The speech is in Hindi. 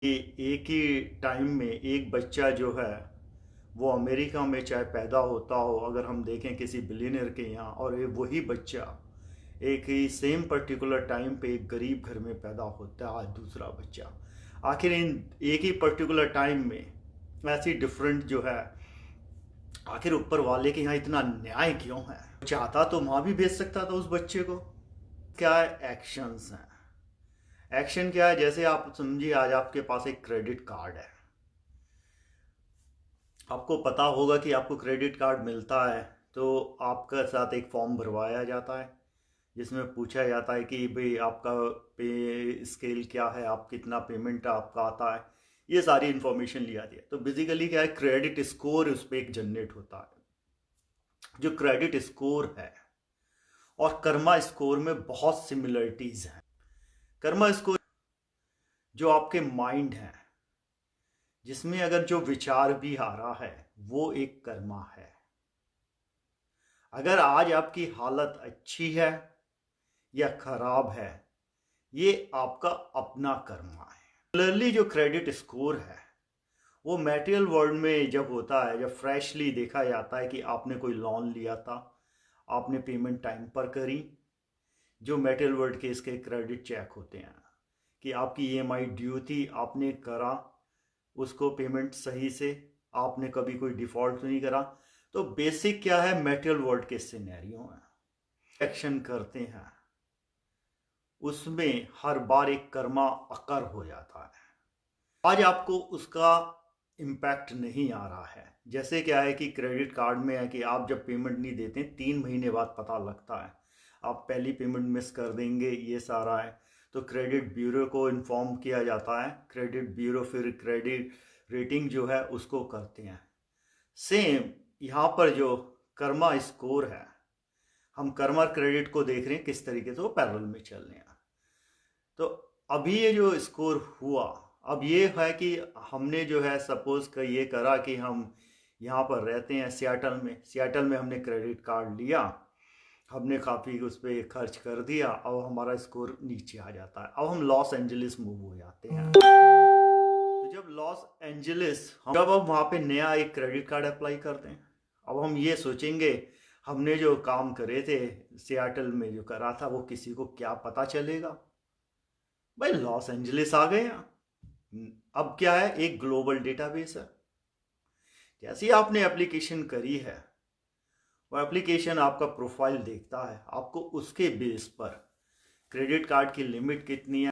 कि एक ही टाइम में एक बच्चा जो है वो अमेरिका में चाहे पैदा होता हो, अगर हम देखें किसी बिलियनर के यहाँ, और वही बच्चा एक ही सेम पर्टिकुलर टाइम पे एक गरीब घर में पैदा होता है दूसरा बच्चा। आखिर इन एक ही पर्टिकुलर टाइम में ऐसी डिफरेंट जो है, आखिर ऊपर वाले के यहाँ इतना न्याय क्यों है? चाहता तो माँ भी भेज सकता था उस बच्चे को। क्या एक्शंस हैं? एक्शन क्या है? जैसे आप समझिए, आज आपके पास एक क्रेडिट कार्ड है। आपको पता होगा कि आपको क्रेडिट कार्ड मिलता है तो आपका साथ एक फॉर्म भरवाया जाता है जिसमें पूछा जाता है कि भाई आपका पे स्केल क्या है, आप कितना पेमेंट आपका आता है, ये सारी इन्फॉर्मेशन ली जाती है। तो बेसिकली क्या है, क्रेडिट स्कोर उस पर एक जनरेट होता है। जो क्रेडिट स्कोर है और कर्मा स्कोर में बहुत सिमिलरिटीज हैं। कर्मा स्कोर जो आपके माइंड है, जिसमें अगर जो विचार भी आ रहा है वो एक कर्मा है। अगर आज आपकी हालत अच्छी है या खराब है, ये आपका अपना कर्मा है। सिमिलरली जो क्रेडिट स्कोर है वो मटेरियल वर्ल्ड में जब होता है, जब फ्रेशली देखा जाता है कि आपने कोई लोन लिया था, आपने पेमेंट टाइम पर करी, जो मटेरियल वर्ल्ड के इसके क्रेडिट चेक होते हैं कि आपकी ईएमआई ड्यू थी, आपने करा उसको पेमेंट सही से, आपने कभी कोई डिफॉल्ट नहीं करा। तो बेसिक क्या है, मटेरियल वर्ल्ड के सिनेरियो हैं, एक्शन करते हैं, उसमें हर बार एक कर्मा अकर हो जाता है। आज आपको उसका इम्पैक्ट नहीं आ रहा है। जैसे क्या है कि क्रेडिट कार्ड में है कि आप जब पेमेंट नहीं देते 3 महीने बाद पता लगता है, आप पहली पेमेंट मिस कर देंगे, ये सारा है। तो क्रेडिट ब्यूरो को इन्फॉर्म किया जाता है, क्रेडिट ब्यूरो फिर क्रेडिट रेटिंग जो है उसको करते हैं। सेम यहाँ पर जो कर्मा स्कोर है, हम कर्मा क्रेडिट को देख रहे हैं किस तरीके से वो पैरेलल में चल रहे हैं। तो अभी ये जो स्कोर हुआ, अब ये है कि हमने जो है सपोज का ये करा कि हम यहाँ पर रहते हैं सियाटल में हमने क्रेडिट कार्ड लिया, हमने काफ़ी उस पर खर्च कर दिया, अब हमारा स्कोर नीचे आ जाता है। अब हम लॉस एंजलिस मूव हो जाते हैं। तो जब लॉस एंजलिस जब अब वहाँ पे नया एक क्रेडिट कार्ड अप्लाई करते हैं, अब हम ये सोचेंगे हमने जो काम करे थे सियाटल में जो करा था वो किसी को क्या पता चलेगा? भाई लॉस एंजलिस आ गए हैं। अब क्या है, एक ग्लोबल डेटाबेस है। जैसे ही आपने एप्लीकेशन करी है, वो एप्लीकेशन आपका प्रोफाइल देखता है, आपको उसके बेस पर क्रेडिट कार्ड की लिमिट कितनी है,